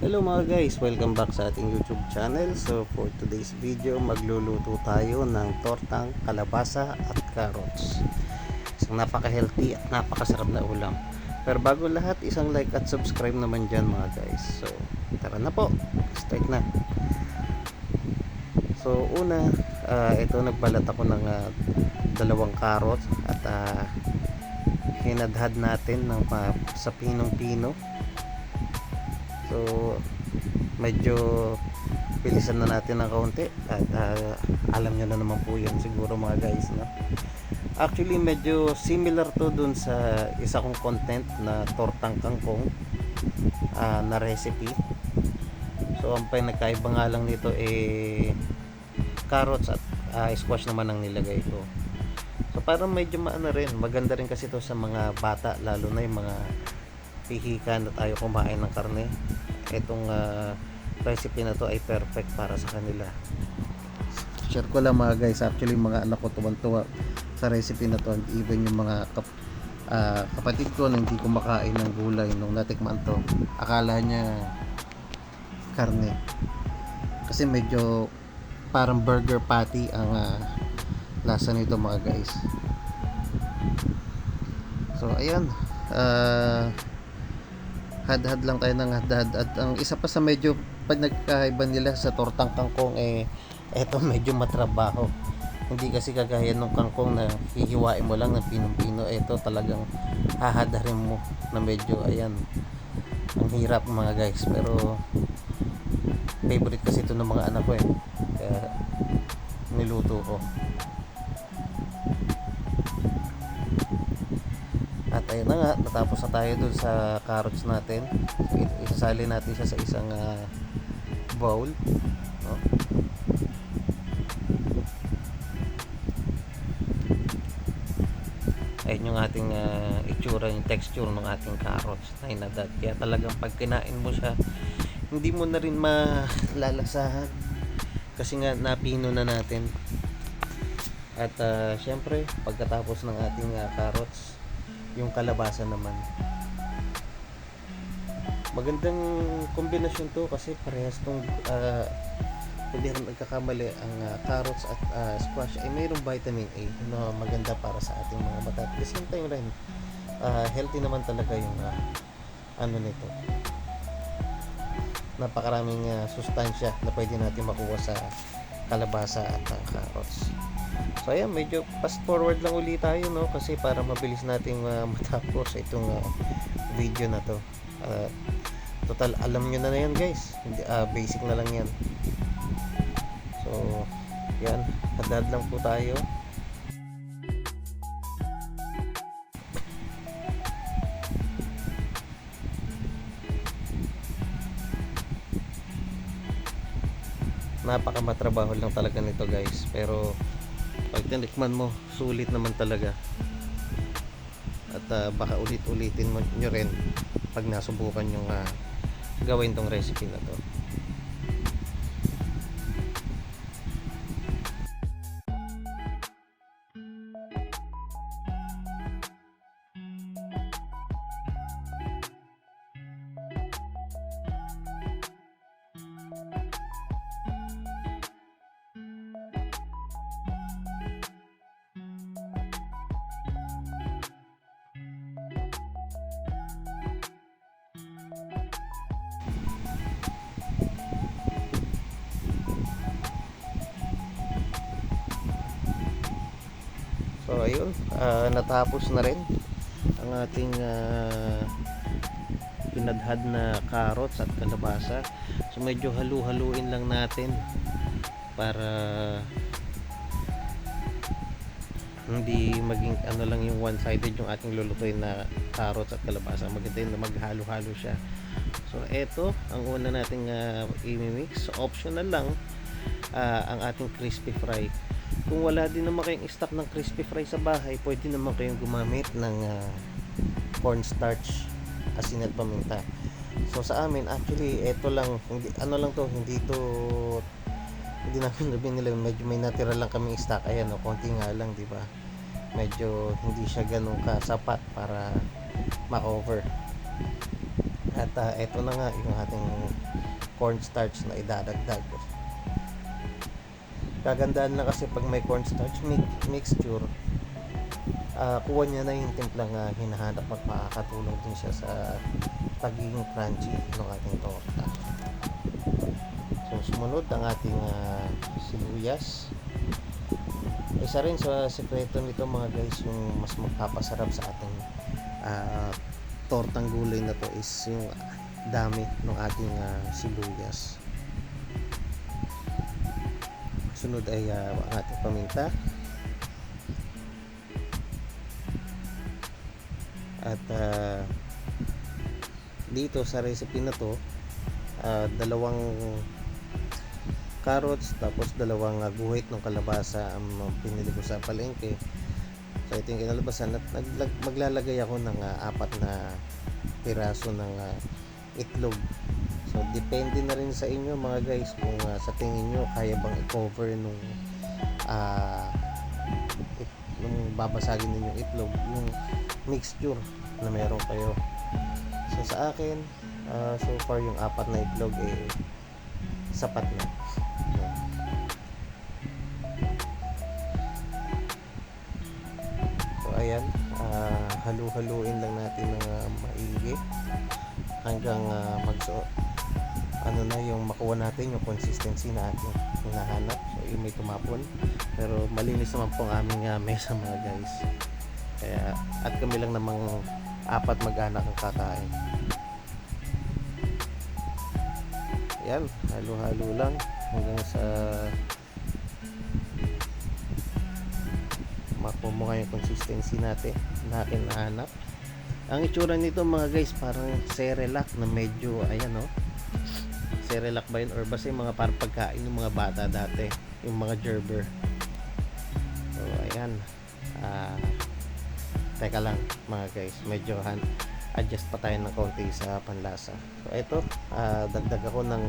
Hello mga guys, welcome back sa ating YouTube channel. So for today's video, magluluto tayo ng tortang kalabasa at carrots. Isang napaka-healthy at napakasarap na ulam. Pero bago lahat, isang like at subscribe naman dyan mga guys. So tara na po, start na. So una, ito nagbalat ako ng dalawang carrots at hinadhad natin ng sa pinong-pino. So medyo bilisan na natin ng kaunti at alam nyo na naman po yan siguro mga guys, no? Actually medyo similar to dun sa isa kong content na tortang kangkong na recipe. So ang pinagkaiba nga lang nito carrots at squash naman ang nilagay ko. So parang medyo rin, maganda rin kasi to sa mga bata, lalo na yung mga pihikan at ayaw kumain ng karne. Itong recipe na to ay perfect para sa kanila. Share ko lang mga guys, actually mga anak ko tuwang-tuwa sa recipe na to, and even yung mga kapatid ko na hindi kumakain ng gulay nung natikman to, akala niya karne kasi medyo parang burger patty ang lasa nito mga guys. So ayan, hadhad lang tayo ng hadhad. At ang isa pa sa medyo nagkakaiba nila sa tortang kangkong eto medyo matrabaho. Hindi kasi kagaya ng kangkong na hihiwain mo lang ng pinong-pino. Eto talagang hahadarin mo na medyo ayan, ang hirap mga guys. Pero favorite kasi ito ng mga anak ko kaya niluto ko. At ayun na nga, natapos na tayo dun sa carrots natin. Isasali natin siya sa isang bowl, no? Ayun yung ating itsura, yung texture ng ating carrots na hinadad. Kaya talagang pag kinain mo siya, hindi mo na rin malalasahan kasi nga napino na natin. At syempre pagkatapos ng ating carrots, yung kalabasa naman, magandang kombinasyon to kasi parehas tong hindi rin nagkakamali, ang carrots at squash ay mayroong vitamin A na maganda para sa ating mga mata. At the same time rin, healthy naman talaga yung nito. Napakaraming sustansya na pwede natin makuha sa kalabasa at carrots. So ayan, medyo fast forward lang ulit tayo, no, kasi para mabilis nating matapos itong video na to. Total alam nyo na yan guys, basic na lang yan. So yan, hadad lang po tayo. Napakamatrabaho lang talaga nito guys, pero pag tinikman mo, sulit naman talaga. At baka ulit-ulitin nyo rin pag nasubukan yung gawin tong recipe na to. So ayun, natapos na rin ang ating pinadhad na carrots at kalabasa. So medyo halu-haluin lang natin para hindi maging lang yung one-sided yung ating lulutuin na carrots at kalabasa. Maganda yun na maghalo-halo siya. So eto ang una nating i-mix. Optional lang ang ating crispy fry. Kung wala din naman kayong stock ng crispy fry sa bahay, pwede naman kayong gumamit ng cornstarch, asin at paminta. So sa amin actually ito lang, hindi namin binili, medyo may natira lang kaming stock. Ayan, konti nga lang, di ba? Medyo hindi siya ganun kasapat para ma-cover. At eto na nga yung ating cornstarch na idadagdag. Kagandaan lang kasi pag may cornstarch mixture, kuha niya na yung timplang hinahanap at makakatulong din siya sa pagiging crunchy ng ating torta. So sumunod ang ating sibuyas. Isa rin sa sekreto nito mga guys, yung mas magpapasarap sa ating tortang gulay na to is yung dami ng ating sibuyas. Sunod ay ang ating paminta. At dito sa recipe na to, dalawang carrots tapos dalawang guhit ng kalabasa ang pinili ko sa palengke. So ito yung kinalabasan at maglalagay ako ng 4 na piraso ng itlog. So depende na rin sa inyo mga guys kung sa tingin nyo kaya bang i-cover nung babasagin ninyong itlog yung mixture na meron kayo. So sa akin so far yung 4 na itlog sapat na. So ayan, halu-haluin lang natin ng maigi hanggang yung makuha natin yung consistency na ating hinahanap. So yung may tumapon pero malinis naman po ang aming mesa mga guys. Kaya at kami lang namang 4 mag-anak ang kakain. Yan, halo-halo lang hanggang sa makuha mo yung consistency natin na akin nahanap. Ang itsura nito mga guys parang Cerelac na medyo ayan Cerelac ba yun or basta yung mga parang pagkain ng mga bata dati, yung mga gerber. So ayan, teka lang mga guys, medyo adjust pa tayo ng konti sa panlasa. So ito, dagdag ako ng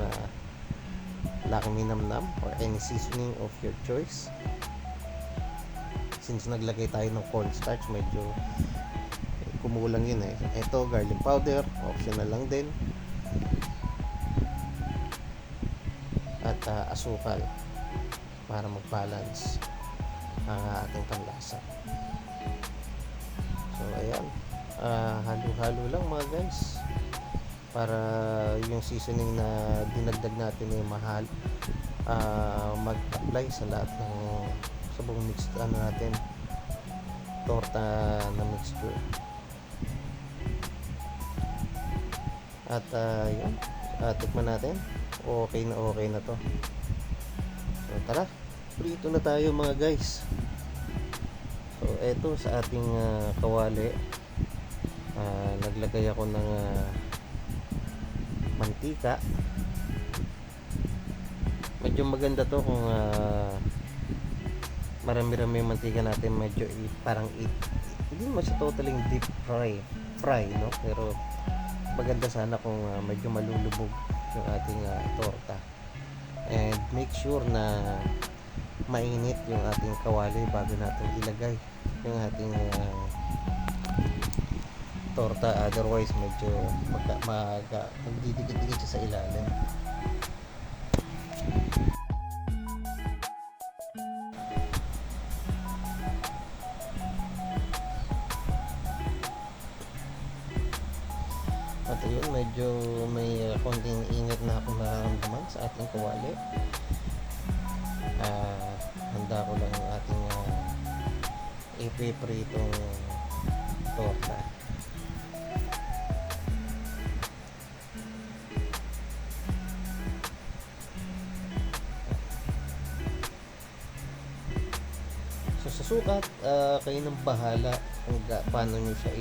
Lakmi Namnam or any seasoning of your choice. Since naglagay tayo ng cornstarch, medyo kumulang yun Ito, garlic powder, optional lang din. At asukal para mag-balance ang ating panlasa. So ayan, halo-halo lang mga guys para yung seasoning na dinagdag natin ay mag-apply sa lahat ng sa buong mix natin torta na mixture. At yun, tikman natin. Okay na to. So tara, prito na tayo mga guys. So eto sa ating kawali, naglagay ako ng mantika. Medyo maganda to kung marami-rami yung mantika natin, medyo parang hindi naman siya totally deep fry no, pero maganda sana kung medyo malulubog yung ating torta. And make sure na mainit yung ating kawali bago natin ilagay yung ating torta, otherwise medyo magdidikit-dikit siya sa ilalim. At yun, medyo may konting init na akong nararamdaman sa ating kawali. Handa ko lang yung ating ipipritong torta. So sa sukat, kayo nang bahala kung paano nyo siya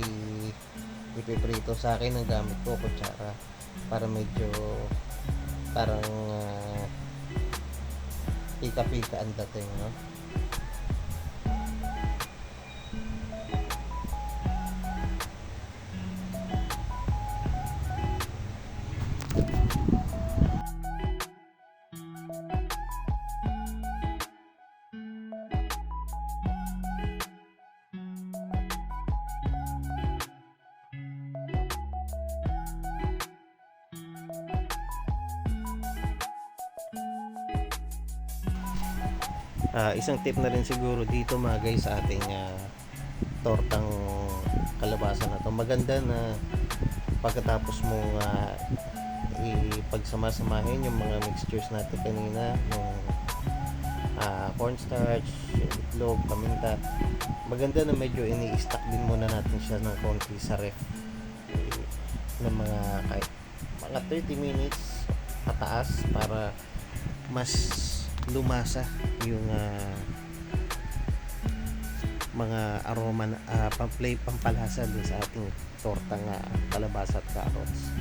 ipiprito. Sa akin ang gamit ko kutsara para medyo parang pika-pika ang dating, no? Isang tip na rin siguro dito mga guys sa ating tortang kalabasa na to, maganda na pagkatapos mong ipagsama-samahin yung mga mixtures natin kanina, yung cornstarch, yung itlog, paminta, maganda na medyo ini-stack din muna natin siya ng konti sa ref ng kahit mga 30 minutes pataas para mas lumasa yung mga aroma pampalasa dun sa ating tortang kalabasa at carrots.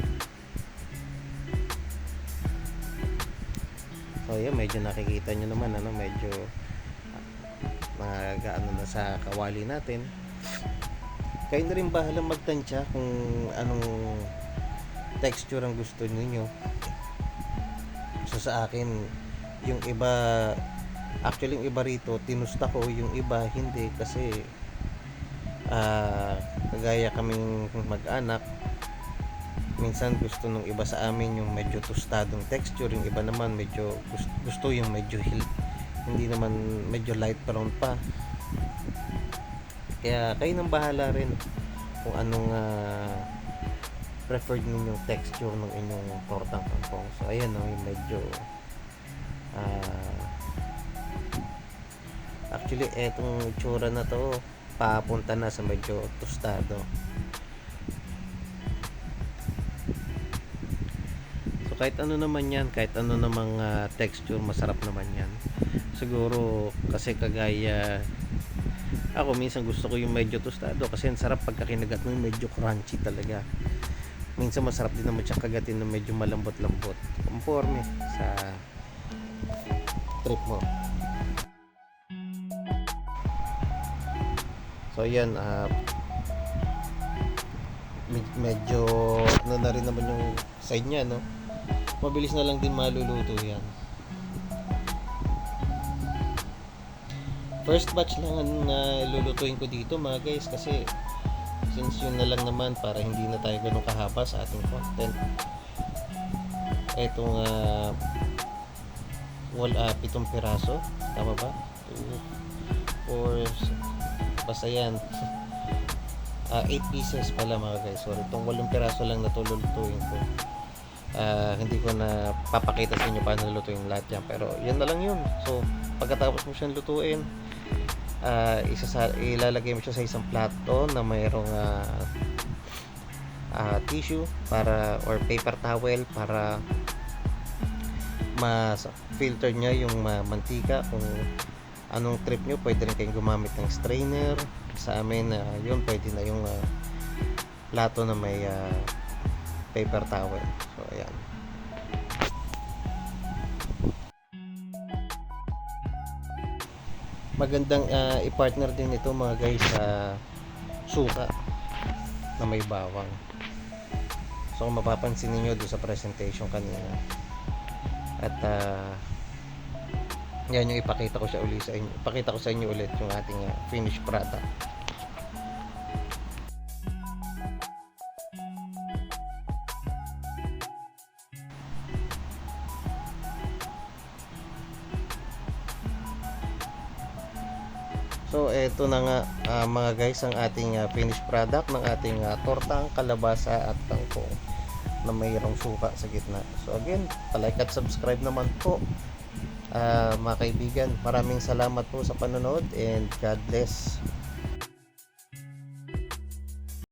So yan, medyo nakikita nyo naman medyo nagaano na sa kawali natin. Kayo na rin bahala magtansya kung anong texture ang gusto niyo. So sa akin, yung iba, actually yung iba rito tinusta ko, yung iba hindi, kasi kagaya kaming mag-anak, minsan gusto nung iba sa amin yung medyo tostadong texture, yung iba naman medyo gusto yung medyo hindi naman, medyo light brown pa. Kaya kayo nang bahala rin kung anong preferred ninyong texture ng inyong tortang kangkong. So ayan yung medyo actually etong itsura na to papunta na sa medyo tostado. So kahit ano naman yan, kahit ano namang texture, masarap naman yan siguro. Kasi kagaya ako, minsan gusto ko yung medyo tostado kasi ang sarap pagka kinagat mo, medyo crunchy talaga. Minsan masarap din naman siya kagatin na medyo malambot-lambot, conforme sa trip mo. So yan, medyo ano na rin naman yung side nya, no? Mabilis na lang din maluluto yan. First batch lang ang lulutuin ko dito mga guys, kasi since yun na lang naman, para hindi na tayo ganun kahaba sa ating content. Etong 7 piraso, tama ba? 2, 4, basta yan. 8 pieces pala mga guys. Sorry, itong 8 piraso lang na lulutuin ko. Hindi ko na papakita sa inyo paano lutuin lahat yan, pero yan na lang yun. So pagkatapos mo siyang lutuin, ilalagay mo siya sa isang plato na mayroong tissue para, or paper towel, para mas filter niya yung mantika. Kung anong trip nyo, pwede rin kayong gumamit ng strainer. Sa amin yun, pwede na yung plato na may paper towel. So ayan, magandang i-partner din ito mga guys sa suka na may bawang. So kung mapapansin niyo doon sa presentation kanina, at yan yung ipakita ko sa inyo ulit yung ating finished product. So eto na nga mga guys, ang ating finished product ng ating tortang kalabasa at kangkong na mayroong suka sa gitna. So again, like at subscribe naman po mga kaibigan. Maraming salamat po sa panonood, and God bless.